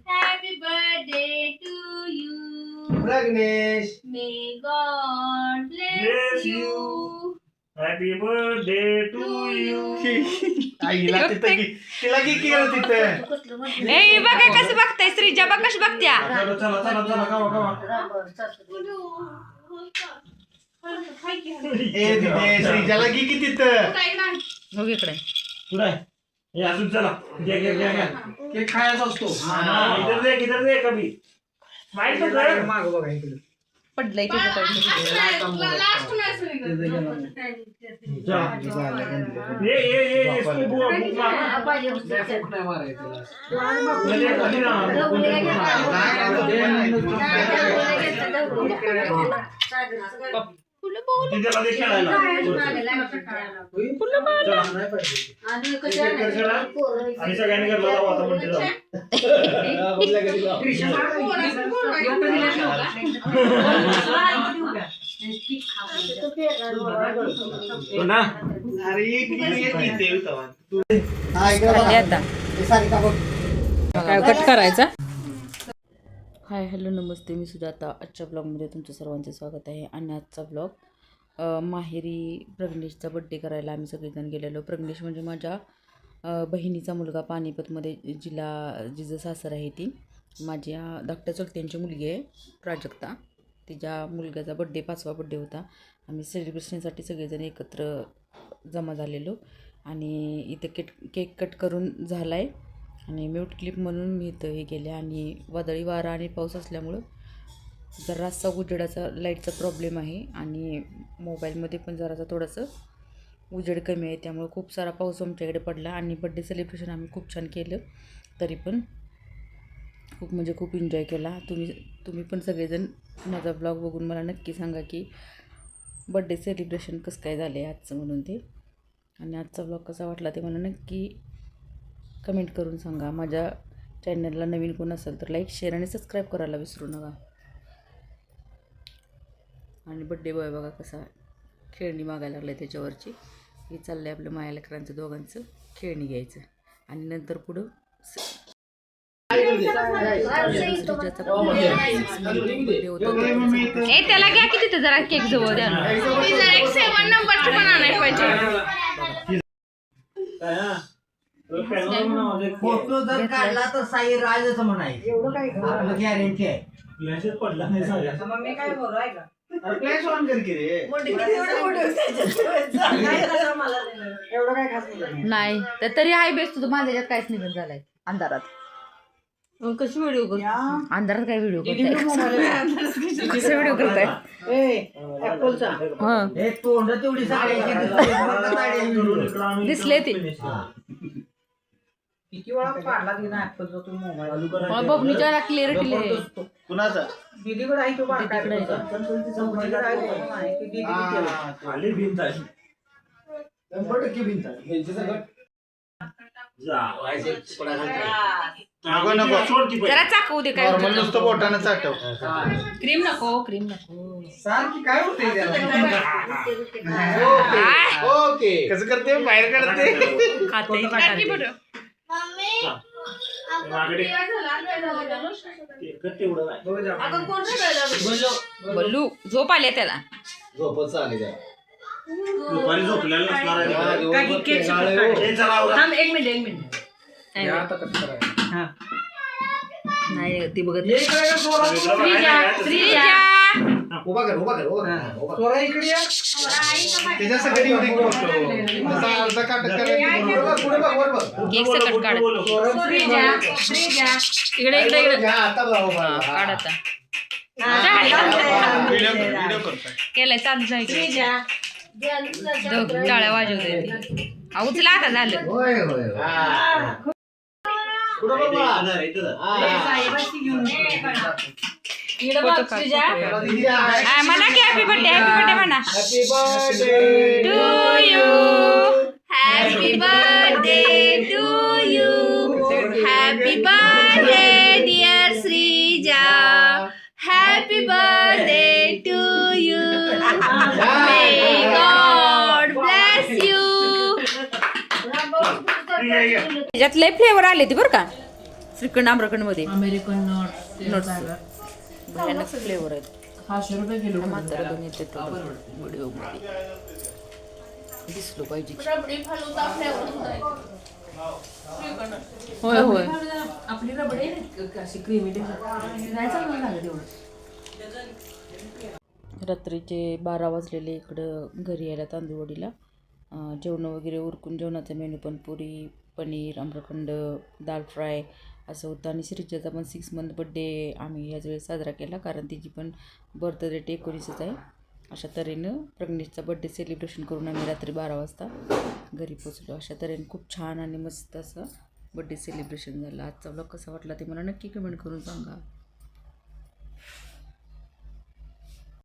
Happy birthday to you. Pragnesh May God bless you. Happy birthday to you. आईला तिथं तिला की केलं तिथं ए बघा कसं बघताय श्रीजा बघ कशी बघत्या चला चला चला चला कावा कावा. ए तिथे श्रीजाला की तिथं बघ इकडे पुढे हे अजून चला घ्या घ्या घ्या घ्या. केक खायचा असतो इधर दे कभी माहित तो कर. माग बघा इकडे पडलंय ते Last one is चला ये इसको बुआ बुआ म्हणजे कधी ना तिच्याला दे खेळायला. चला. आणि सगळ्यांनी करला जाऊ आता म्हणते जाऊ. ना अरे एक काय कट करायचा. हाय हॅलो नमस्ते मी सुजाता. आजच्या ब्लॉगमध्ये तुमचं सर्वांचे स्वागत आहे. आणि आजचा ब्लॉग माहेरी प्रग्नेशचा बड्डे करायला आम्ही सगळेजण गेलेलो. प्रग्नेश म्हणजे माझ्या बहिणीचा मुलगा पानिपतमध्ये जिचं सासर आहे ती माझ्या धाकट्या चुलत्यांची मुलगी आहे प्राजक्ता. तिच्या मुलग्याचा बड्डे 5वा बड्डे होता. आम्ही सेलिब्रेशनसाठी सगळेजण एकत्र जमा झालेलो आणि इथं केक कट करून झाला आहे आणि म्यूट क्लिप म्हणून मी इथं हे केले. आणि वादळी वारा आणि पाऊस असल्यामुळं जरासा उजेडाचा लाईटचा प्रॉब्लेम आहे आणि मोबाईलमध्ये पण जरासा थोडंसं उजेड कमी आहे त्यामुळे खूप सारा पाऊस आमच्याकडे पडला. आणि बड्डे सेलिब्रेशन आम्ही खूप छान केलं. तरी पण खूप म्हणजे खूप एन्जॉय केला. तुम्ही पण सगळेजण माझा ब्लॉग बघून मला नक्की सांगा की बड्डे सेलिब्रेशन कसं काय झालं आहे आजचं म्हणून ते. आणि आजचा ब्लॉग कसा वाटला ते मला नक्की कमेंट करून सांगा. माझ्या चॅनलला नवीन कोण असेल तर लाईक शेअर आणि सबस्क्राईब करायला विसरू नका. आणि बड्डे बॉय बघा कसा खेळणी मागायला लागलं आहे त्याच्यावरची. हे चाललं आहे आपलं माया लेकरांचं दोघांचं खेळणी घ्यायचं आणि नंतर पुढं त्याला घ्या की तिथं जरा केक जवळ द्या. 7 नंबरची पण आणायला पाहिजे. फोटो जर काढला तर साई राजच म्हणायचं. एवढं काय आपलं गॅरंटी आहे. फ्लॅशच पडला नाही साऱ्या. मग मी काय बोलू आहे का फ्लॅश ऑन कर की रे. एवढं काय खास नाही तर तरी आहे बेस्ट तुझं माझ्या याच्यात काहीच निघत झालाय अंधारात. कशी व्हिडिओ करतो अंधारात काय व्हिडिओ करताय कसं व्हिडिओ करताय तोंड तेवढी दिसले ते किती वेळा काढला की ना ऍपलचा तू मोबाईल बबनीच्या क्लिअरिटी कुणाचा दीदीकडे आहे तो बारकाकडे खाली भिंत आहे. 100% भिंत आहे. जा नको नको जरा चाकवू दे काय नॉर्मल नुसतं बोटानं चाटव. क्रीम नको सारखी काय होते ओके कसं करते बाहेर काढते खाते बल्लू झोप आले त्याला झोपच आली त्या दुपारी झोपलेला नसणार आहे. एक मिनिट नाही ती बघत उभा कर सोरा इकडे या. त्याच्या सगळी एवढी गोष्ट अर्धा काट पुढे बघ वर बघ केक सकट काढ इकडे आता काढ आता व्हिडिओ करताय केलाय चालू जायचं टाळ्या वाजवते उचला आता झालं होय पुढे बघ म्हणा की हॅपी बर्थडे म्हणा happy birthday to you happy birthday to you happy birthday dear Shreeja happy birthday to you may God bless you त्याच्यात लय फ्लेवर आले ती बरं का श्रीखंड आम्रखंडमध्ये अमेरिकन नट्स Nuts. भयानक फ्लेवर आहेत 600 रुपये किलो म्हातारा दोन येते व्हिडिओमध्ये दिसलो पाहिजे रबडी फालुदा फ्लेवर सुद्धा आहे. होय होय आपली रबडी आहे ना, अशी क्रीमी नाही चांगलं लागत एवढं. रात्रीचे 12 वाजलेले इकडं घरी यायला तांदूळवडीला जेवणं वगैरे उरकून जेवणाचा मेनू पण पुरी पनीर आम्रखंड दाल फ्राय असं होतं आणि श्रीजाचा पण 6 मंथ बड्डे आम्ही याच वेळेस साजरा केला कारण तिची पण बर्थ डेट 19च आहे. अशा तऱ्हेनं प्रग्नेशचा बड्डे सेलिब्रेशन करून आम्ही रात्री 12 वाजता घरी पोचलो. अशा तऱ्हेने खूप छान आणि मस्त असं बड्डे सेलिब्रेशन झालं. आजचा व्लॉग कसा वाटला ते मला नक्की कमेंट करून सांगा.